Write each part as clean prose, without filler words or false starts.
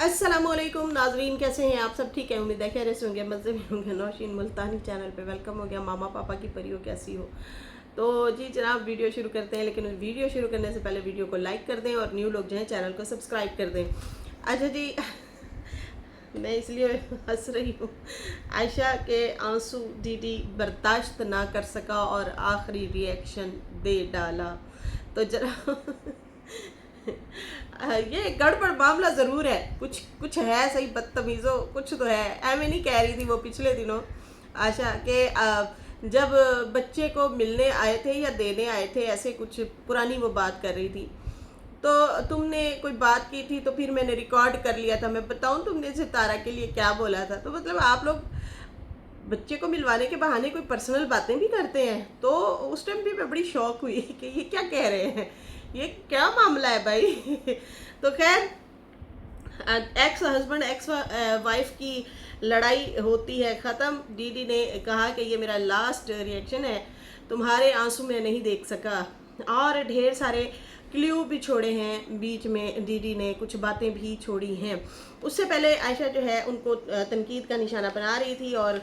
अस्सलामुअलैकुम नाजरीन, कैसे हैं आप सब? ठीक है, उम्मीद है खैर से होंगे, मज़े में होंगे। नौशीन मुल्तानी चैनल पे वेलकम हो गया। मामा पापा की परियों कैसी हो? तो जी जनाब, वीडियो शुरू करते हैं, लेकिन वीडियो शुरू करने से पहले वीडियो को लाइक कर दें और न्यू लोग जो हैं चैनल को सब्सक्राइब कर दें। अच्छा जी, मैं इसलिए हंस रही हूँ, आयशा के आंसू दीदी बर्दाश्त ना कर सका और आखिरी रिएक्शन दे डाला। तो जरा ये गड़बड़ मामला ज़रूर है, कुछ कुछ है, सही बदतमीज़ों कुछ तो है। एਵੇਂ नहीं कह रही थी वो पिछले दिनों आशा के जब बच्चे को मिलने आए थे या देने आए थे, ऐसे कुछ पुरानी वो बात कर रही थी। तो तुमने कोई बात की थी तो फिर मैंने रिकॉर्ड कर लिया था। मैं बताऊं तुमने सितारा के लिए क्या बोला था? तो मतलब आप लोग बच्चे को मिलवाने के बहाने कोई पर्सनल बातें भी करते हैं। तो उस टाइम भी मैं बड़ी शौक हुई कि ये क्या कह रहे हैं, ये क्या मामला है भाई। तो खैर, एक्स हस्बैंड एक्स वाइफ की लड़ाई होती है ख़त्म। दीदी ने कहा कि ये मेरा लास्ट रिएक्शन है, तुम्हारे आंसू में नहीं देख सका। और ढेर सारे क्ल्यू भी छोड़े हैं बीच में, दीदी ने कुछ बातें भी छोड़ी हैं। उससे पहले आयशा जो है उनको तनकीद का निशाना बना रही थी और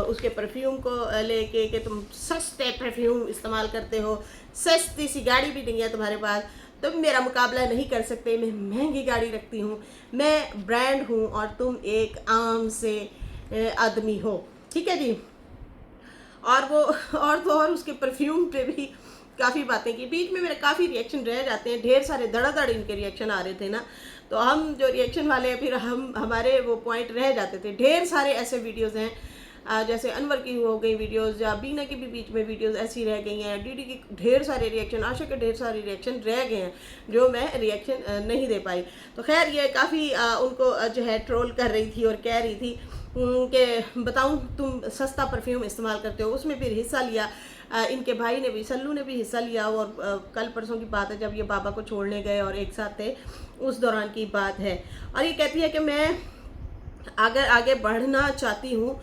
उसके परफ्यूम को लेके कि तुम सस्ते परफ्यूम इस्तेमाल करते हो, सस्ती सी गाड़ी भी नहीं है तुम्हारे पास, तुम मेरा मुकाबला नहीं कर सकते, मैं महंगी गाड़ी रखती हूँ, मैं ब्रांड हूँ और तुम एक आम से आदमी हो। ठीक है जी। और वो और तो और उसके परफ्यूम पे भी काफ़ी बातें की। बीच में मेरे काफ़ी रिएक्शन रह जाते हैं, ढेर सारे धड़ाधड़ इनके रिएक्शन आ रहे थे ना, तो हम जो रिएक्शन वाले फिर हमारे वो पॉइंट रह जाते थे। ढेर सारे ऐसे वीडियोज़ हैं, जैसे अनवर की हो गई वीडियोज़, या बीना की भी बीच में वीडियोज़ ऐसी रह गई हैं, डीडी की ढेर सारे रिएक्शन, आशा के ढेर सारे रिएक्शन रह गए हैं जो मैं रिएक्शन नहीं दे पाई। तो खैर, ये काफ़ी उनको जो है ट्रोल कर रही थी और कह रही थी कि बताऊं तुम सस्ता परफ्यूम इस्तेमाल करते हो। उसमें फिर हिस्सा लिया इनके भाई ने भी, सल्लू ने भी हिस्सा लिया। और कल परसों की बात है जब ये बाबा को छोड़ने गए और एक साथ थे, उस दौरान की बात है। और ये कहती है कि मैं अगर आगे बढ़ना चाहती हूँ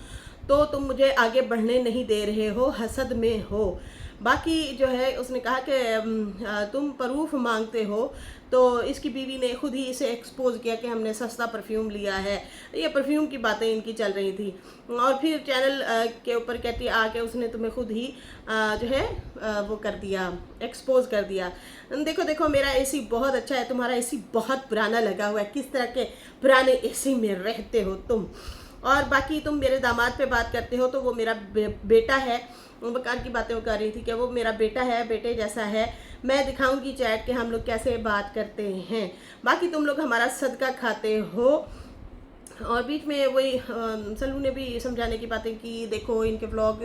तो तुम मुझे आगे बढ़ने नहीं दे रहे हो, हसद में हो। बाकी जो है उसने कहा कि तुम प्रूफ मांगते हो, तो इसकी बीवी ने खुद ही इसे एक्सपोज किया कि हमने सस्ता परफ्यूम लिया है। ये परफ्यूम की बातें इनकी चल रही थी। और फिर चैनल के ऊपर कहती आके उसने तुम्हें खुद ही जो है वो कर दिया, एक्सपोज कर दिया। देखो देखो, मेरा एसी बहुत अच्छा है, तुम्हारा एसी बहुत पुराना लगा हुआ है, किस तरह के पुराने एसी में रहते हो तुम। और बाकी तुम मेरे दामाद पे बात करते हो तो वो मेरा बेटा है। बकार की बातें वो कर रही थी कि वो मेरा बेटा है, बेटे जैसा है। मैं दिखाऊंगी चैट के हम लोग कैसे बात करते हैं। बाकी तुम लोग हमारा सदका खाते हो। और बीच में वही सल्लू ने भी समझाने की बातें की, देखो इनके व्लॉग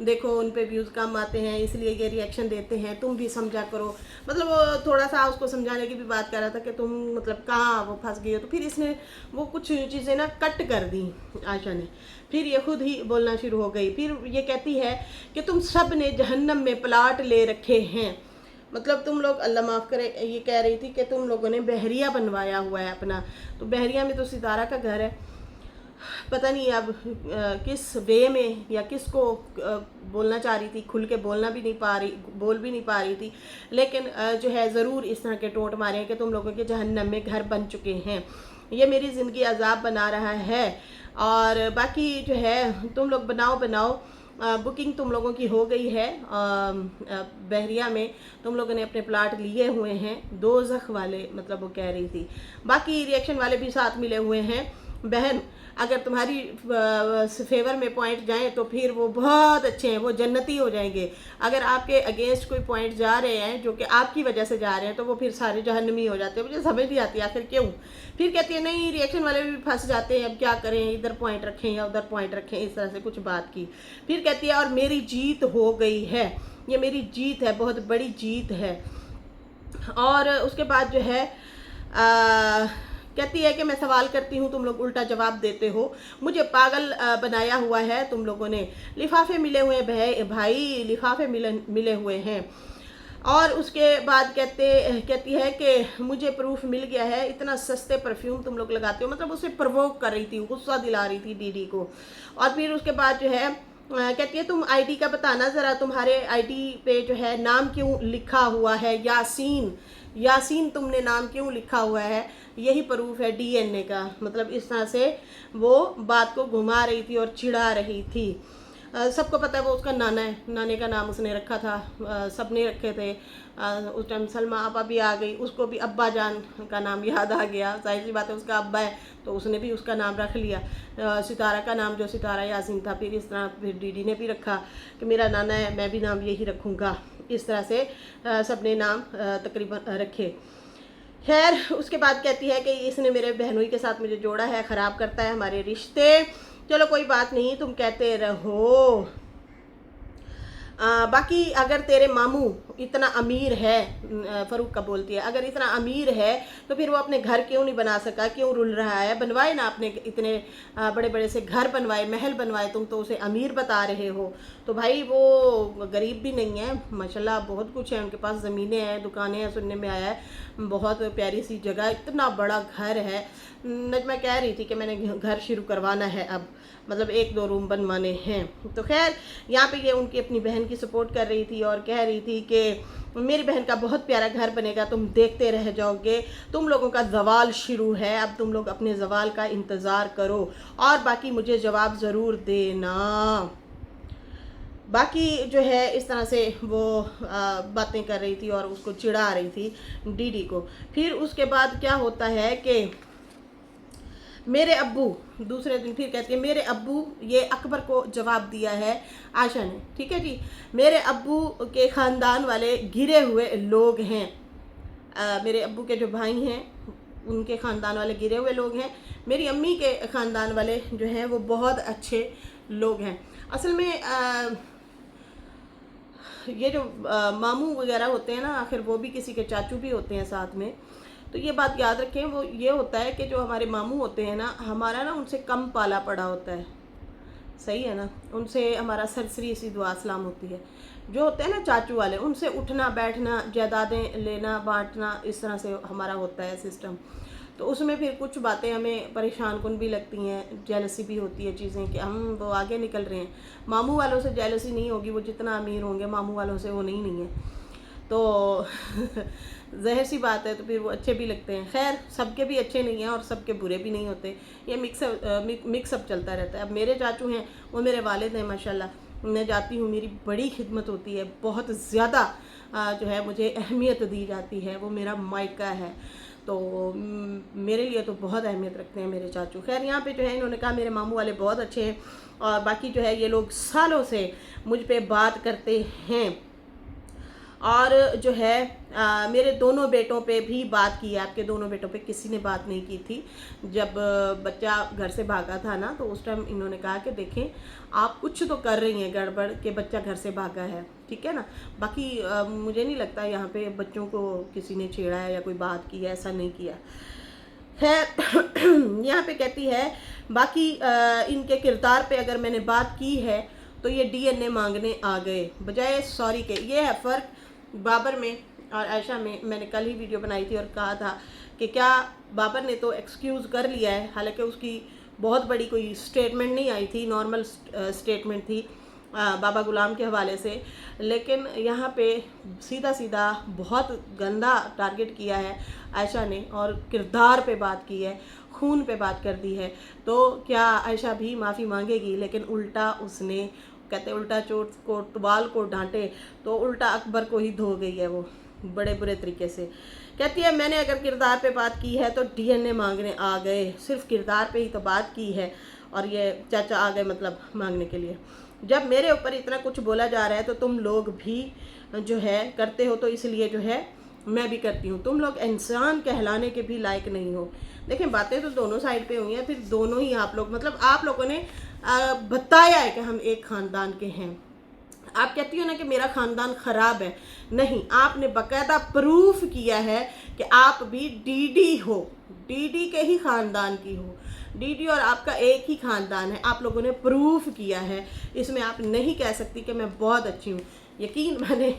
देखो, उन पे व्यूज़ कम आते हैं इसलिए ये रिएक्शन देते हैं, तुम भी समझा करो। मतलब वो थोड़ा सा उसको समझाने की भी बात कर रहा था कि तुम मतलब कहाँ वो फंस गई हो। तो फिर इसने वो कुछ चीज़ें ना कट कर दी आशा ने। फिर ये खुद ही बोलना शुरू हो गई। फिर ये कहती है कि तुम सब ने जहन्नम में प्लाट ले रखे हैं। मतलब तुम लोग, अल्लाह माफ़ करे, ये कह रही थी कि तुम लोगों ने बहरिया बनवाया हुआ है अपना। तो बहरिया में तो सितारा का घर है, पता नहीं अब किस वे में या किसको बोलना चाह रही थी, खुल के बोल भी नहीं पा रही थी। लेकिन जो है ज़रूर इस तरह के टोंट मारे हैं कि तुम लोगों के जहन्नम में घर बन चुके हैं, ये मेरी ज़िंदगी अजाब बना रहा है। और बाकी जो है तुम लोग बनाओ बुकिंग तुम लोगों की हो गई है। बहरिया में तुम लोगों ने अपने प्लाट लिए हुए हैं, दोज़ख वाले, मतलब वो कह रही थी। बाकी रिएक्शन वाले भी साथ मिले हुए हैं। बहन, अगर तुम्हारी फेवर में पॉइंट जाएं तो फिर वो बहुत अच्छे हैं, वो जन्नती हो जाएंगे। अगर आपके अगेंस्ट कोई पॉइंट जा रहे हैं जो कि आपकी वजह से जा रहे हैं तो वो फिर सारे जहन्नमी हो जाते हैं। मुझे समझ नहीं आती आखिर क्यों। फिर कहती है नहीं, रिएक्शन वाले भी फंस जाते हैं, अब क्या करें, इधर पॉइंट रखें या उधर पॉइंट रखें, इस तरह से कुछ बात की। फिर कहती है और मेरी जीत हो गई है, ये मेरी जीत है, बहुत बड़ी जीत है। और उसके बाद जो है कहती है कि मैं सवाल करती हूँ, तुम लोग उल्टा जवाब देते हो, मुझे पागल बनाया हुआ है तुम लोगों ने। लिफाफे मिले हुए भाई, लिफाफे मिले हुए हैं। और उसके बाद कहती है कि मुझे प्रूफ मिल गया है, इतना सस्ते परफ्यूम तुम लोग लगाते हो। मतलब उसे प्रवोक कर रही थी, गुस्सा दिला रही थी दीदी को। और फिर उसके बाद जो है कहती है तुम आईडी का बताना ज़रा, तुम्हारे आईडी पे जो है नाम क्यों लिखा हुआ है यासीन, यासीन तुमने नाम क्यों लिखा हुआ है, यही प्रूफ है डीएनए का। मतलब इस तरह से वो बात को घुमा रही थी और चिढ़ा रही थी। सबको पता है वो उसका नाना है, नाने का नाम उसने रखा था, सबने रखे थे। उस टाइम सलमा आपा भी आ गई, उसको भी अब्बा जान का नाम याद आ गया, जाहिर सी बात है उसका अब्बा है तो उसने भी उसका नाम रख लिया। सितारा का नाम जो सितारा यासीन था, फिर इस तरह फिर डीडी ने भी रखा कि मेरा नाना है, मैं भी नाम यही रखूँगा। इस तरह से सबने नाम तकरीबन रखे। खैर उसके बाद कहती है कि इसने मेरे बहनोई के साथ मुझे जोड़ा है, ख़राब करता है हमारे रिश्ते। चलो कोई बात नहीं, तुम कहते रहो। बाकी अगर तेरे मामू इतना अमीर है, फ़रूक का बोलती है, अगर इतना अमीर है तो फिर वो अपने घर क्यों नहीं बना सका, क्यों रुल रहा है? बनवाए ना अपने इतने बड़े बड़े से घर बनवाए, महल बनवाए, तुम तो उसे अमीर बता रहे हो। तो भाई वो गरीब भी नहीं है, माशाल्लाह बहुत कुछ है उनके पास, ज़मीनें हैं, दुकानें हैं, सुनने में आया है, बहुत प्यारी सी जगह, इतना बड़ा घर है। नजमा कह रही थी कि मैंने घर शुरू करवाना है अब, मतलब 1-2 रूम बनवाने हैं। तो खैर यहाँ पे ये उनकी अपनी बहन की सपोर्ट कर रही थी और कह रही थी कि मेरी बहन का बहुत प्यारा घर बनेगा, तुम देखते रह जाओगे, तुम लोगों का जवाल शुरू है, अब तुम लोग अपने जवाल का इंतज़ार करो और बाकी मुझे जवाब ज़रूर देना। बाकी जो है इस तरह से वो बातें कर रही थी और उसको चिढ़ा रही थी डीडी को। फिर उसके बाद क्या होता है कि मेरे अब्बू, दूसरे दिन फिर कहती है मेरे अब्बू, ये अकबर को जवाब दिया है आशा ने, ठीक है जी, मेरे अब्बू के ख़ानदान वाले गिरे हुए लोग हैं। मेरे अब्बू के जो भाई हैं उनके ख़ानदान वाले गिरे हुए लोग हैं, मेरी अम्मी के ख़ानदान वाले जो हैं वो बहुत अच्छे लोग हैं। असल में ये जो मामू वगैरह होते हैं ना, आखिर वो भी किसी के चाचू भी होते हैं साथ में। तो ये बात याद रखें, वो ये होता है कि जो हमारे मामू होते हैं ना, हमारा ना उनसे कम पाला पड़ा होता है, सही है ना, उनसे हमारा सरसरी सी दुआ सलाम होती है। जो होते हैं ना चाचू वाले, उनसे उठना बैठना, जायदादें लेना बांटना, इस तरह से हमारा होता है सिस्टम। तो उसमें फिर कुछ बातें हमें परेशान कुन भी लगती हैं, जेलसी भी होती है चीज़ें कि हम वो आगे निकल रहे हैं। मामू वालों से जेलसी नहीं होगी, वो जितना अमीर होंगे मामू वालों से वो नहीं है, तो ज़ाहिर सी बात है, तो फिर वो अच्छे भी लगते हैं। खैर सबके भी अच्छे नहीं हैं और सबके बुरे भी नहीं होते, ये मिक्सअप चलता रहता है। अब मेरे चाचू हैं, वो मेरे वालिद हैं माशाल्लाह, मैं जाती हूँ मेरी बड़ी खिदमत होती है, बहुत ज़्यादा जो है मुझे अहमियत दी जाती है, वो मेरा मायका है, तो मेरे लिए तो बहुत अहमियत रखते हैं मेरे चाचू। खैर यहाँ पे जो है इन्होंने कहा मेरे मामू वाले बहुत अच्छे हैं और बाकी जो है ये लोग सालों से मुझ पे बात करते हैं और जो है मेरे दोनों बेटों पे भी बात की है। आपके दोनों बेटों पे किसी ने बात नहीं की थी। जब बच्चा घर से भागा था ना, तो उस टाइम इन्होंने कहा कि देखें आप कुछ तो कर रही हैं गड़बड़ कि बच्चा घर से भागा है, ठीक है ना। बाकी मुझे नहीं लगता यहाँ पे बच्चों को किसी ने छेड़ा है या कोई बात की है, ऐसा नहीं किया। खैर यहाँ पे कहती है बाकी इनके किरदार पे अगर मैंने बात की है तो ये डीएनए मांगने आ गए बजाय सॉरी के। ये है फ़र्क बाबर में और आयशा में। मैंने कल ही वीडियो बनाई थी और कहा था कि क्या बाबर ने तो एक्सक्यूज़ कर लिया है, हालांकि उसकी बहुत बड़ी कोई स्टेटमेंट नहीं आई थी, नॉर्मल स्टेटमेंट थी बाबा गुलाम के हवाले से, लेकिन यहाँ पे सीधा सीधा बहुत गंदा टारगेट किया है आयशा ने और किरदार पे बात की है, खून पे बात कर दी है। तो क्या आयशा भी माफ़ी मांगेगी? लेकिन उल्टा उसने, कहते उल्टा चोट को टबाल को डांटे तो उल्टा अकबर को ही धो गई है वो बड़े बुरे तरीके से। कहती है मैंने अगर किरदार पे बात की है तो डीएनए मांगने आ गए, सिर्फ किरदार पे ही तो बात की है और ये चाचा आ गए मतलब मांगने के लिए। जब मेरे ऊपर इतना कुछ बोला जा रहा है तो तुम लोग भी जो है करते हो, तो इसलिए जो है मैं भी करती हूँ। तुम लोग इंसान कहलाने के भी लायक नहीं हो। देखें बातें तो दोनों साइड पे हुई हैं, फिर दोनों ही आप लोग, मतलब आप लोगों ने बताया है कि हम एक ख़ानदान के हैं। आप कहती हो ना कि मेरा ख़ानदान ख़राब है, नहीं, आपने बाकायदा प्रूफ किया है कि आप भी डीडी हो, डीडी के ही ख़ानदान की हो। डीडी और आपका एक ही ख़ानदान है, आप लोगों ने प्रूफ किया है। इसमें आप नहीं कह सकती कि मैं बहुत अच्छी हूँ, यकीन मैंने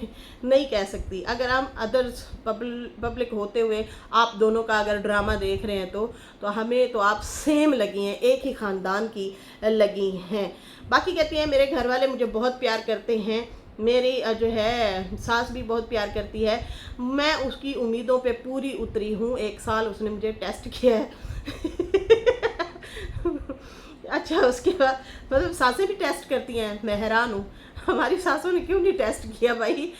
नहीं कह सकती। अगर हम अदर्स पब्लिक होते हुए आप दोनों का अगर ड्रामा देख रहे हैं तो हमें तो आप सेम लगी हैं, एक ही ख़ानदान की लगी हैं। बाकी कहती हैं मेरे घर वाले मुझे बहुत प्यार करते हैं, मेरी जो है सास भी बहुत प्यार करती है। मैं उसकी उम्मीदों पे पूरी उतरी हूँ। 1 साल उसने मुझे टेस्ट किया है। अच्छा, उसके बाद मतलब सासें भी टेस्ट करती हैं, मैं हैरान हूँ हमारी सासों ने क्यों नहीं टेस्ट किया भाई।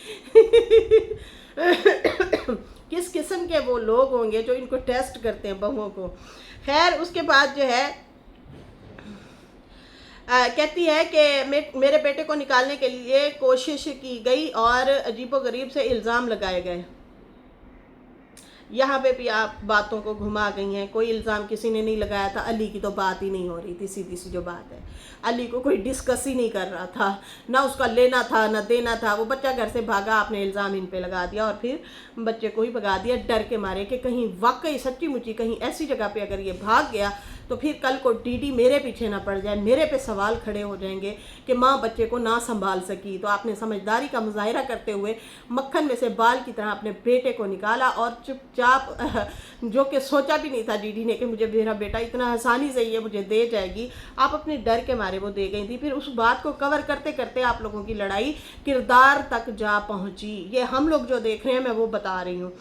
किस किस्म के वो लोग होंगे जो इनको टेस्ट करते हैं बहुओं को। खैर उसके बाद जो है कहती है कि मेरे बेटे को निकालने के लिए कोशिश की गई और अजीबोगरीब से इल्ज़ाम लगाए गए। यहाँ पे भी आप बातों को घुमा गई हैं। कोई इल्ज़ाम किसी ने नहीं लगाया था। अली की तो बात ही नहीं हो रही थी, सीधी सी जो बात है। अली को कोई डिस्कस ही नहीं कर रहा था, ना उसका लेना था ना देना था। वो बच्चा घर से भागा, आपने इल्ज़ाम इन पे लगा दिया और फिर बच्चे को ही भगा दिया डर के मारे कि कहीं वाकई सच्ची मुच्ची कहीं ऐसी जगह पे अगर ये भाग गया तो फिर कल को डीडी मेरे पीछे ना पड़ जाए, मेरे पे सवाल खड़े हो जाएंगे कि माँ बच्चे को ना संभाल सकी। तो आपने समझदारी का मुजाहिरा करते हुए मक्खन में से बाल की तरह अपने बेटे को निकाला और चुपचाप, जो कि सोचा भी नहीं था डीडी ने कि मुझे मेरा बेटा इतना आसानी से ये मुझे दे जाएगी, आप अपने डर के मारे वो दे गई थी। फिर उस बात को कवर करते करते आप लोगों की लड़ाई किरदार तक जा पहुंची। ये हम लोग जो देख रहे हैं मैं वो बता रही हूँ।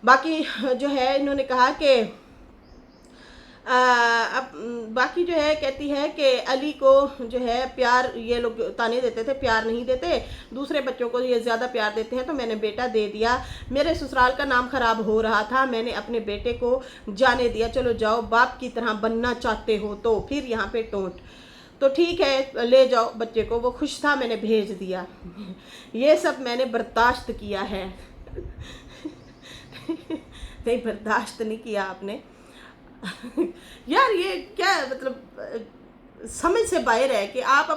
बाकी जो है इन्होंने कहा कि अब बाकी जो है कहती है कि अली को जो है प्यार, ये लोग ताने देते थे प्यार नहीं देते, दूसरे बच्चों को ये ज़्यादा प्यार देते हैं, तो मैंने बेटा दे दिया। मेरे ससुराल का नाम ख़राब हो रहा था, मैंने अपने बेटे को जाने दिया। चलो जाओ, बाप की तरह बनना चाहते हो तो। फिर यहाँ पे टोंट, तो ठीक है ले जाओ बच्चे को, वो खुश था मैंने भेज दिया। ये सब मैंने बर्दाश्त किया है। नहीं, बर्दाश्त नहीं किया आपने। यार ये क्या मतलब समझ से बाहर है कि आप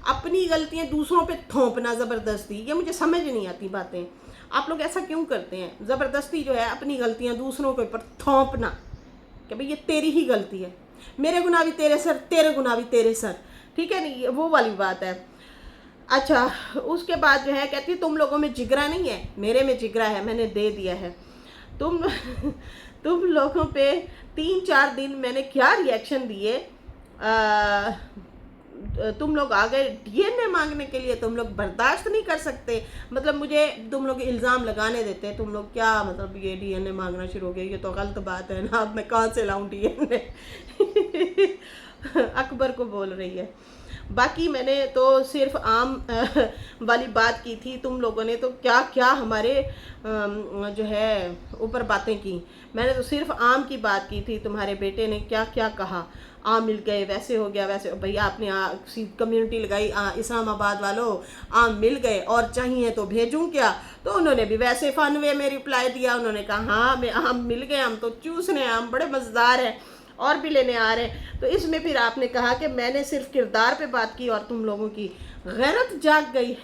अपनी गलतियां दूसरों पे थोपना ज़बरदस्ती, ये मुझे समझ नहीं आती बातें। आप लोग ऐसा क्यों करते हैं? ज़बरदस्ती जो है अपनी गलतियां दूसरों के ऊपर थोपना कि भाई ये तेरी ही गलती है, मेरे गुनाह भी तेरे सर, तेरे गुनाह भी तेरे सर। ठीक है, नहीं वो वाली बात है। अच्छा, उसके बाद जो है कहती है तुम लोगों में जिगरा नहीं है, मेरे में जिगरा है, मैंने दे दिया है। तुम तुम लोगों पे 3-4 दिन मैंने क्या रिएक्शन दिए, तुम लोग आ गए डीएनए मांगने के लिए, तुम लोग बर्दाश्त नहीं कर सकते। मतलब मुझे तुम लोग इल्ज़ाम लगाने देते, तुम लोग क्या मतलब ये डीएनए मांगना शुरू हो गया, ये तो गलत बात है ना, अब मैं कहाँ से लाऊं डीएनए। अकबर को बोल रही है। बाकी मैंने तो सिर्फ आम वाली बात की थी, तुम लोगों ने तो क्या क्या हमारे जो है ऊपर बातें की। मैंने तो सिर्फ आम की बात की थी, तुम्हारे बेटे ने क्या क्या कहा, आम मिल गए, वैसे हो गया वैसे। भैया आपने कम्युनिटी लगाई इस्लामाबाद वालों, आम मिल गए और चाहिए तो भेजूं क्या? तो उन्होंने भी वैसे फन वे में रिप्लाई दिया। उन्होंने कहा हाँ हमें आम मिल गए, हम तो चूसने, आम बड़े मज़ेदार हैं और भी लेने आ रहे हैं। तो इसमें फिर आपने कहा कि मैंने सिर्फ किरदार पे बात की और तुम लोगों की गैरत जाग गई।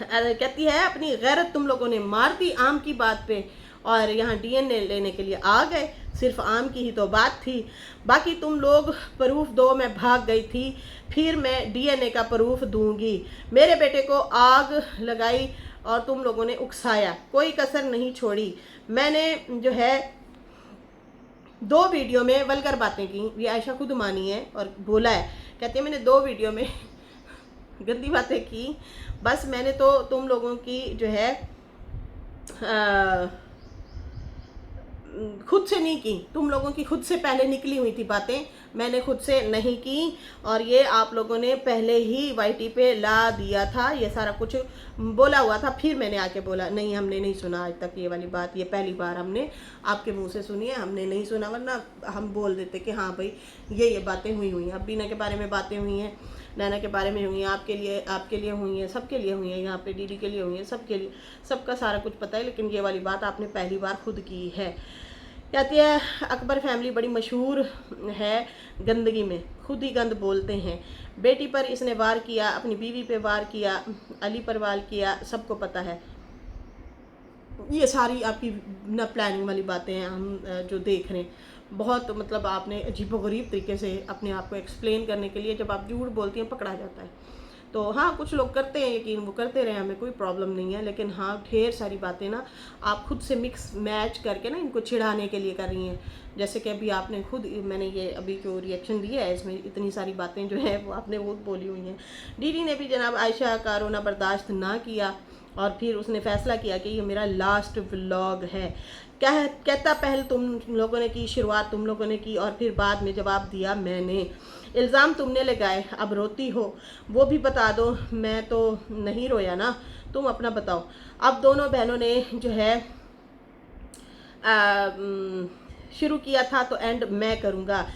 कहती है अपनी गैरत तुम लोगों ने मार दी आम की बात पे और यहाँ डीएनए लेने के लिए आ गए। सिर्फ आम की ही तो बात थी, बाकी तुम लोग प्रूफ दो, मैं भाग गई थी, फिर मैं डीएनए का प्रूफ दूंगी। मेरे बेटे को आग लगाई और तुम लोगों ने उकसाया, कोई कसर नहीं छोड़ी। मैंने जो है 2 वीडियो में वल्गर बातें की, ये आयशा खुद मानी है और बोला है। कहते हैं मैंने 2 वीडियो में गंदी बातें की, बस मैंने तो तुम लोगों की जो है खुद से नहीं की, तुम लोगों की खुद से पहले निकली हुई थी बातें, मैंने खुद से नहीं की। और ये आप लोगों ने पहले ही वाईटी पे ला दिया था, ये सारा कुछ बोला हुआ था। फिर मैंने आके बोला नहीं, हमने नहीं सुना आज तक ये वाली बात, ये पहली बार हमने आपके मुंह से सुनी है, हमने नहीं सुना, वरना हम बोल देते कि हाँ भाई ये बातें हुई हैं। अब बीना के बारे में बातें हुई हैं, नैना के बारे में हुई हैं, आपके लिए हुई हैं, सबके लिए हुई हैं, यहाँ पे दीदी के लिए हुई हैं, सबके लिए, सबका सारा कुछ पता है। लेकिन ये वाली बात आपने पहली बार खुद की है। कहती है अकबर फैमिली बड़ी मशहूर है गंदगी में, खुद ही गंद बोलते हैं। बेटी पर इसने वार किया, अपनी बीवी पे वार किया, अली पर वार किया, सबको पता है। ये सारी आपकी न प्लानिंग वाली बातें हैं हम जो देख रहे हैं। बहुत मतलब आपने अजीबोगरीब तरीके से अपने आप को एक्सप्लेन करने के लिए, जब आप झूठ बोलती हैं पकड़ा जाता है। तो हाँ, कुछ लोग करते हैं यकीन, वो करते रहे, हमें कोई प्रॉब्लम नहीं है, लेकिन हाँ ढेर सारी बातें ना आप खुद से मिक्स मैच करके ना इनको चिढ़ाने के लिए कर रही हैं। जैसे कि अभी आपने खुद, मैंने ये अभी जो रिएक्शन दिया है इसमें इतनी सारी बातें जो है वो आपने वो बोली हुई हैं। डीडी ने भी जनाब आयशा का रोना बर्दाश्त ना किया और फिर उसने फैसला किया कि ये मेरा लास्ट व्लॉग है। कहता पहल तुम लोगों ने की, शुरुआत तुम लोगों ने की और फिर बाद में जवाब दिया मैंने। इल्ज़ाम तुमने लगाए, अब रोती हो वो भी बता दो। मैं तो नहीं रोया ना, तुम अपना बताओ। अब दोनों बहनों ने जो है शुरू किया था तो एंड मैं करूँगा,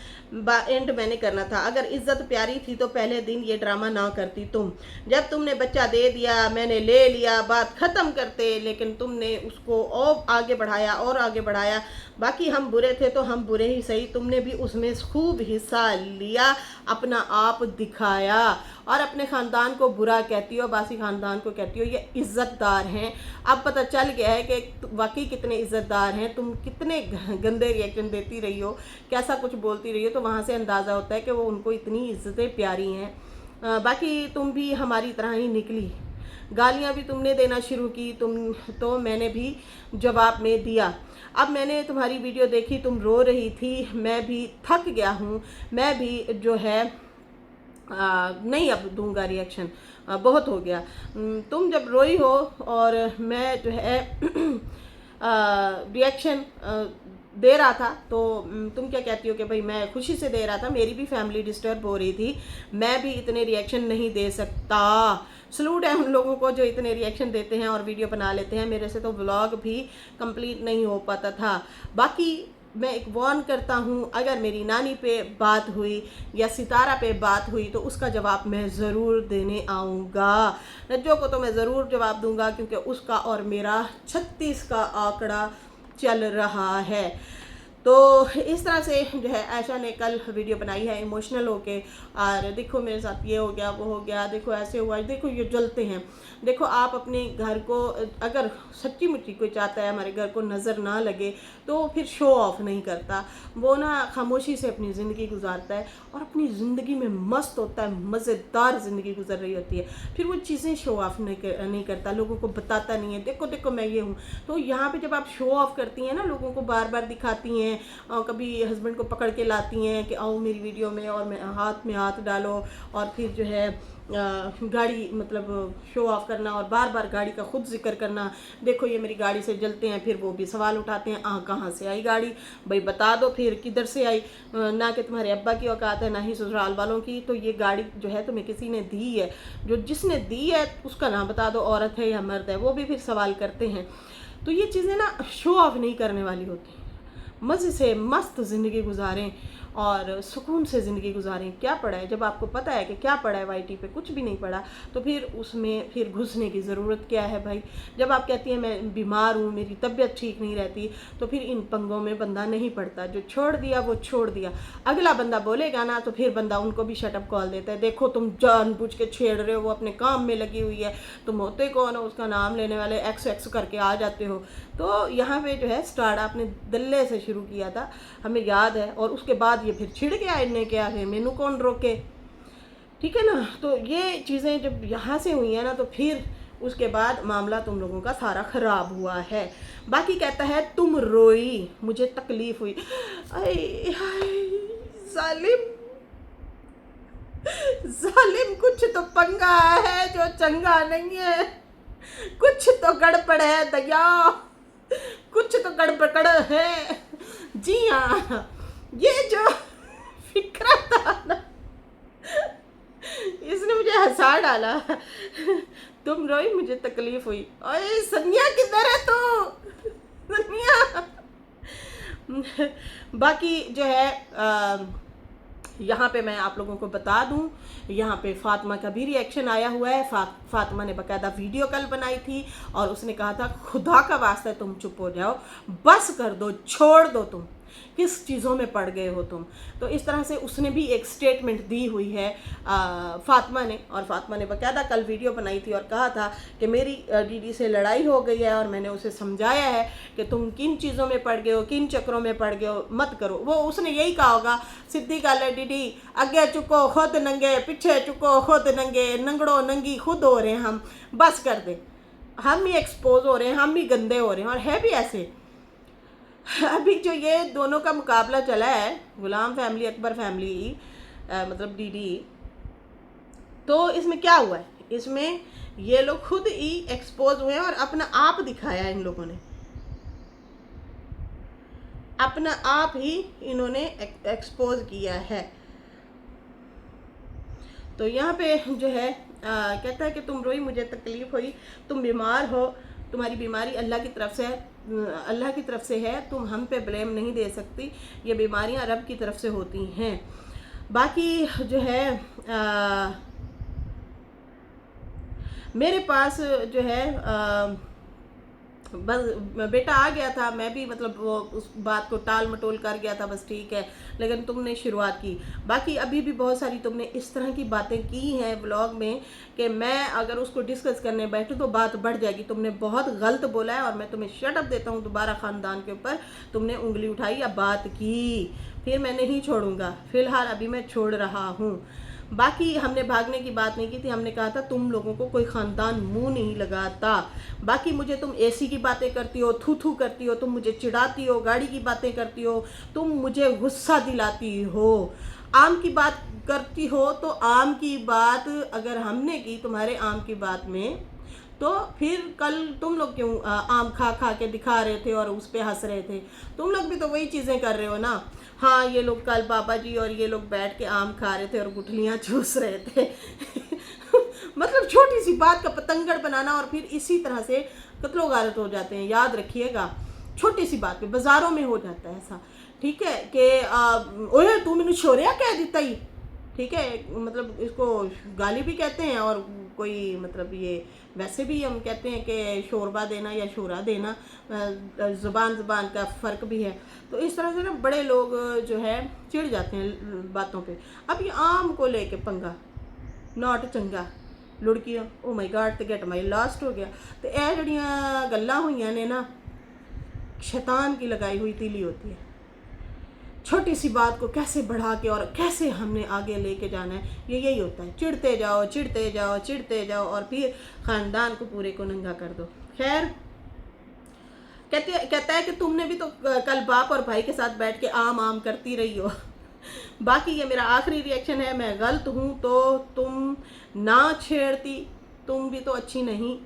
एंड मैंने करना था। अगर इज्जत प्यारी थी तो पहले दिन ये ड्रामा ना करती तुम। जब तुमने बच्चा दे दिया मैंने ले लिया, बात ख़त्म करते, लेकिन तुमने उसको और आगे बढ़ाया और आगे बढ़ाया। बाकी हम बुरे थे तो हम बुरे ही सही, तुमने भी उसमें खूब हिस्सा लिया, अपना आप दिखाया और अपने ख़ानदान को बुरा कहती हो, बासी ख़ानदान को कहती हो ये इज़्ज़तदार हैं। अब पता चल गया है कि वाकई कितने इज़्ज़तदार हैं। तुम कितने गंदे रिएक्शन देती रही हो, कैसा कुछ बोलती रही हो, तो वहाँ से अंदाज़ा होता है कि वो उनको इतनी इज़्ज़तें प्यारी हैं। बाकी तुम भी हमारी तरह ही निकली, गालियाँ भी तुमने देना शुरू की, तुम तो मैंने भी जवाब में दिया। अब मैंने तुम्हारी वीडियो देखी, तुम रो रही थी, मैं भी थक गया हूँ, मैं भी जो है नहीं अब दूंगा रिएक्शन, बहुत हो गया। तुम जब रोई हो और मैं जो है रिएक्शन दे रहा था तो तुम क्या कहती हो कि भाई मैं खुशी से दे रहा था, मेरी भी फैमिली डिस्टर्ब हो रही थी, मैं भी इतने रिएक्शन नहीं दे सकता। सलूट है उन लोगों को जो इतने रिएक्शन देते हैं और वीडियो बना लेते हैं, मेरे से तो व्लॉग भी कंप्लीट नहीं हो पाता था। बाकी मैं एक वार्न करता हूँ, अगर मेरी नानी पे बात हुई या सितारा पे बात हुई तो उसका जवाब मैं ज़रूर देने आऊँगा। नज्जो को तो मैं ज़रूर जवाब दूँगा क्योंकि उसका और मेरा 36 का आंकड़ा चल रहा है। तो इस तरह से जो है आयशा ने कल वीडियो बनाई है इमोशनल होके, और देखो मेरे साथ ये हो गया, वो हो गया, देखो ऐसे हुआ, देखो ये जलते हैं। देखो आप अपने घर को, अगर सच्ची मुच्ची कोई चाहता है हमारे घर को नज़र ना लगे तो फिर शो ऑफ नहीं करता, वो ना खामोशी से अपनी ज़िंदगी गुजारता है और अपनी ज़िंदगी में मस्त होता है, मज़ेदार ज़िंदगी गुजर रही होती है। फिर वो चीज़ें शो ऑफ नहीं करता, लोगों को बताता नहीं है, देखो देखो मैं ये हूँ। तो यहाँ पे जब आप शो ऑफ करती हैं ना, लोगों को बार बार दिखाती हैं, कभी हस्बैंड को पकड़ के लाती हैं कि आओ मेरी वीडियो में और हाथ में हाथ डालो, और फिर जो है गाड़ी मतलब शो ऑफ करना और बार बार गाड़ी का खुद जिक्र करना, देखो ये मेरी गाड़ी से जलते हैं। फिर वो भी सवाल उठाते हैं कहाँ से आई गाड़ी, भाई बता दो फिर किधर से आई, ना कि तुम्हारे अब्बा की औकात है ना ही ससुराल वालों की। तो ये गाड़ी जो है तुम्हें किसी ने दी है, जो जिसने दी है उसका नाम बता दो, औरत है या मर्द है, वो भी फिर सवाल करते हैं। तो ये चीज़ें ना शो ऑफ नहीं करने वाली होती, मज़े से मस्त ज़िंदगी गुजारें और सुकून से ज़िंदगी गुजारें। क्या पड़ा है, जब आपको पता है कि क्या पड़ा है वाईटी पे, कुछ भी नहीं पड़ा, तो फिर उसमें फिर घुसने की ज़रूरत क्या है भाई। जब आप कहती हैं मैं बीमार हूँ, मेरी तबीयत ठीक नहीं रहती, तो फिर इन पंगों में बंदा नहीं पड़ता। जो छोड़ दिया वो छोड़ दिया, अगला बंदा बोलेगा ना तो फिर बंदा उनको भी शटअप कॉल देता है। देखो तुम जानबूझ के छेड़ रहे हो, वो अपने काम में लगी हुई है, तुम होते कौन हो, उसका नाम लेने वाले एक्स एक्स करके आ जाते हो। तो यहाँ पे जो है स्टार्ट आपने दल्ले से शुरू किया था, हमें याद है, और उसके बाद ये फिर छिड़ गया, इन्हें क्या है, मैनू कौन रोके, ठीक है ना। तो ये चीज़ें जब यहाँ से हुई हैं ना तो फिर उसके बाद मामला तुम लोगों का सारा ख़राब हुआ है। बाकी कहता है तुम रोई, मुझे तकलीफ़ हुई, जालिम जालिम, कुछ तो पंगा है जो चंगा नहीं है, कुछ तो गड़बड़ है दया, कुछ तो गड़बड़ है। जी हाँ, ये जो फिक्रा था ना, इसने मुझे हंसा डाला। तुम रोई मुझे तकलीफ हुई, ओए सनिया किधर है तू, सनिया। बाकी जो है यहाँ पे मैं आप लोगों को बता दूँ, यहाँ पे फातिमा का भी रिएक्शन आया हुआ है। फातिमा ने बाकायदा वीडियो कल बनाई थी और उसने कहा था खुदा का वास्ता तुम चुप हो जाओ, बस कर दो, छोड़ दो, तुम किस चीज़ों में पड़ गए हो तुम। तो इस तरह से उसने भी एक स्टेटमेंट दी हुई है फातिमा ने, और फातिमा ने बाकायदा कल वीडियो बनाई थी और कहा था कि मेरी दीदी से लड़ाई हो गई है और मैंने उसे समझाया है कि तुम किन चीज़ों में पड़ गए हो, किन चक्रों में पड़ गए हो, मत करो। वो उसने यही कहा होगा, सीधी गल है दीदी, अगे चुको खुद नंगे, पीछे चुको खुद नंगे, नंगड़ो नंगी खुद हो रहे हैं हम, बस कर दे, हम ही एक्सपोज हो रहे हैं, हम ही गंदे हो रहे हैं। और है भी ऐसे। अभी जो ये दोनों का मुकाबला चला है, गुलाम फैमिली अकबर फैमिली, मतलब डीडी, तो इसमें क्या हुआ है, इसमें ये लोग खुद ही एक्सपोज हुए हैं और अपना आप दिखाया है। इन लोगों ने अपना आप ही इन्होंने एक्सपोज किया है। तो यहाँ पे जो है कहता है कि तुम रोई, मुझे तकलीफ़ हुई, तुम बीमार हो, तुम्हारी बीमारी अल्लाह की तरफ से है, तुम हम पे ब्लेम नहीं दे सकती, ये बीमारियाँ रब की तरफ से होती हैं। बाकी जो है मेरे पास जो है बस बेटा आ गया था, मैं भी मतलब वो उस बात को टाल मटोल कर गया था, बस ठीक है, लेकिन तुमने शुरुआत की। बाकी अभी भी बहुत सारी तुमने इस तरह की बातें की हैं व्लॉग में कि मैं अगर उसको डिस्कस करने बैठूं तो बात बढ़ जाएगी। तुमने बहुत गलत बोला है और मैं तुम्हें शट अप देता हूं। दोबारा ख़ानदान के ऊपर तुमने उंगली उठाई या बात की, फिर मैं नहीं छोड़ूंगा। फ़िलहाल अभी मैं छोड़ रहा हूँ। बाकी हमने भागने की बात नहीं की थी, हमने कहा था तुम लोगों को कोई ख़ानदान मुंह नहीं लगाता। बाकी मुझे तुम एसी की बातें करती हो, थू थू करती हो, तुम मुझे चिढ़ाती हो, गाड़ी की बातें करती हो, तुम मुझे गुस्सा दिलाती हो, आम की बात करती हो। तो आम की बात अगर हमने की तुम्हारे आम की बात में, तो फिर कल तुम लोग क्यों आम खा खा के दिखा रहे थे और उस पर हंस रहे थे? तुम लोग भी तो वही चीज़ें कर रहे हो ना। हाँ, ये लोग कल बाबा जी और ये लोग बैठ के आम खा रहे थे और गुठलियाँ चूस रहे थे। मतलब छोटी सी बात का पतंगड़ बनाना और फिर इसी तरह से कत्लो गारत हो जाते हैं। याद रखिएगा, छोटी सी बात पे बाजारों में हो जाता है ऐसा, ठीक है, कि ओए तू मैंने छोरिया कह देता ही, ठीक है, मतलब इसको गाली भी कहते हैं और कोई मतलब ये वैसे भी हम कहते हैं कि शोरबा देना या शोरा देना, ज़ुबान का फ़र्क भी है। तो इस तरह से ना बड़े लोग जो है चिढ़ जाते हैं बातों पे। अब ये आम को लेके पंगा नॉट चंगा, लुड़कियाँ ओ माय गॉड ते गेट माई लास्ट हो गया। तो यह जड़ियाँ गल्लां हुई ने ना, शैतान की लगाई हुई तीली होती है। छोटी सी बात को कैसे बढ़ा के और कैसे हमने आगे लेके जाना है, ये यही होता है। चिढ़ते जाओ चिढ़ते जाओ चिढ़ते जाओ और फिर ख़ानदान को पूरे को नंगा कर दो। खैर, कहता है कि तुमने भी तो कल बाप और भाई के साथ बैठ के आम करती रही हो। बाकी ये मेरा आखिरी रिएक्शन है, मैं गलत हूँ तो तुम ना छेड़ती, तुम भी तो अच्छी नहीं,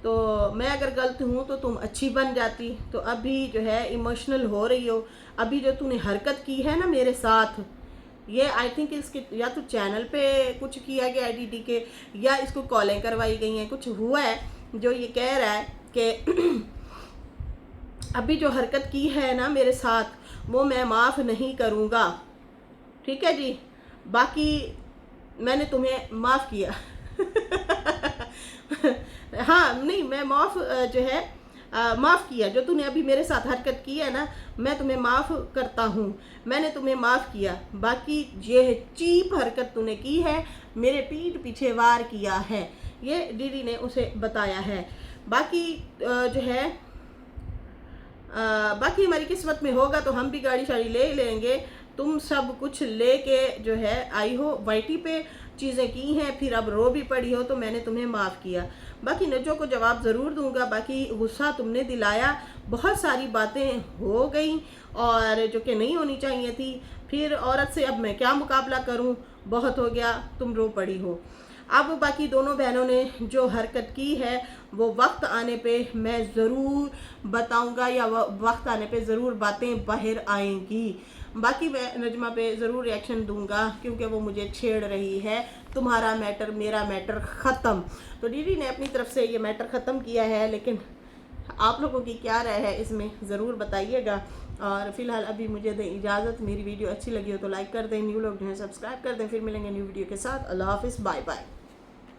तो मैं अगर गलत हूँ तो तुम अच्छी बन जाती। तो अभी जो है इमोशनल हो रही हो। अभी जो तूने हरकत की है ना मेरे साथ, ये आई थिंक इसके या तो चैनल पे कुछ किया गया डीडी के, या इसको कॉलें करवाई गई हैं, कुछ हुआ है जो ये कह रहा है कि अभी जो हरकत की है ना मेरे साथ वो मैं माफ़ नहीं करूँगा। ठीक है जी, बाकी मैंने तुम्हें माफ़ किया। हाँ नहीं, मैं माफ़ जो है माफ़ किया, जो तूने अभी मेरे साथ हरकत की है ना, मैं तुम्हें माफ़ करता हूँ, मैंने तुम्हें माफ़ किया। बाकी ये चीप हरकत तूने की है, मेरे पीठ पीछे वार किया है, ये दीदी ने उसे बताया है। बाकी जो है बाकी हमारी किस्मत में होगा तो हम भी गाड़ी शाड़ी ले लेंगे। तुम सब कुछ लेके जो है आई हो, वाईटी पे चीज़ें की हैं, फिर अब रो भी पड़ी हो, तो मैंने तुम्हें माफ़ किया। बाकी नजों को जवाब ज़रूर दूंगा। बाकी गुस्सा तुमने दिलाया, बहुत सारी बातें हो गई और जो कि नहीं होनी चाहिए थी। फिर औरत से अब मैं क्या मुकाबला करूं, बहुत हो गया, तुम रो पड़ी हो। अब बाकी दोनों बहनों ने जो हरकत की है वो वक्त आने पे मैं ज़रूर बताऊंगा, या वक्त आने पे ज़रूर बातें बाहर आएंगी। बाकी मैं नजमा पे ज़रूर रिएक्शन दूंगा क्योंकि वो मुझे छेड़ रही है। तुम्हारा मैटर मेरा मैटर ख़त्म। तो दीदी ने अपनी तरफ से ये मैटर ख़त्म किया है, लेकिन आप लोगों की क्या राय है इसमें ज़रूर बताइएगा। और फिलहाल अभी मुझे दें इजाज़त। मेरी वीडियो अच्छी लगी हो तो लाइक कर दें, न्यू लोग जो है सब्सक्राइब कर दें। फिर मिलेंगे न्यू वीडियो के साथ। अल्लाह हाफिज़, बाय बाय।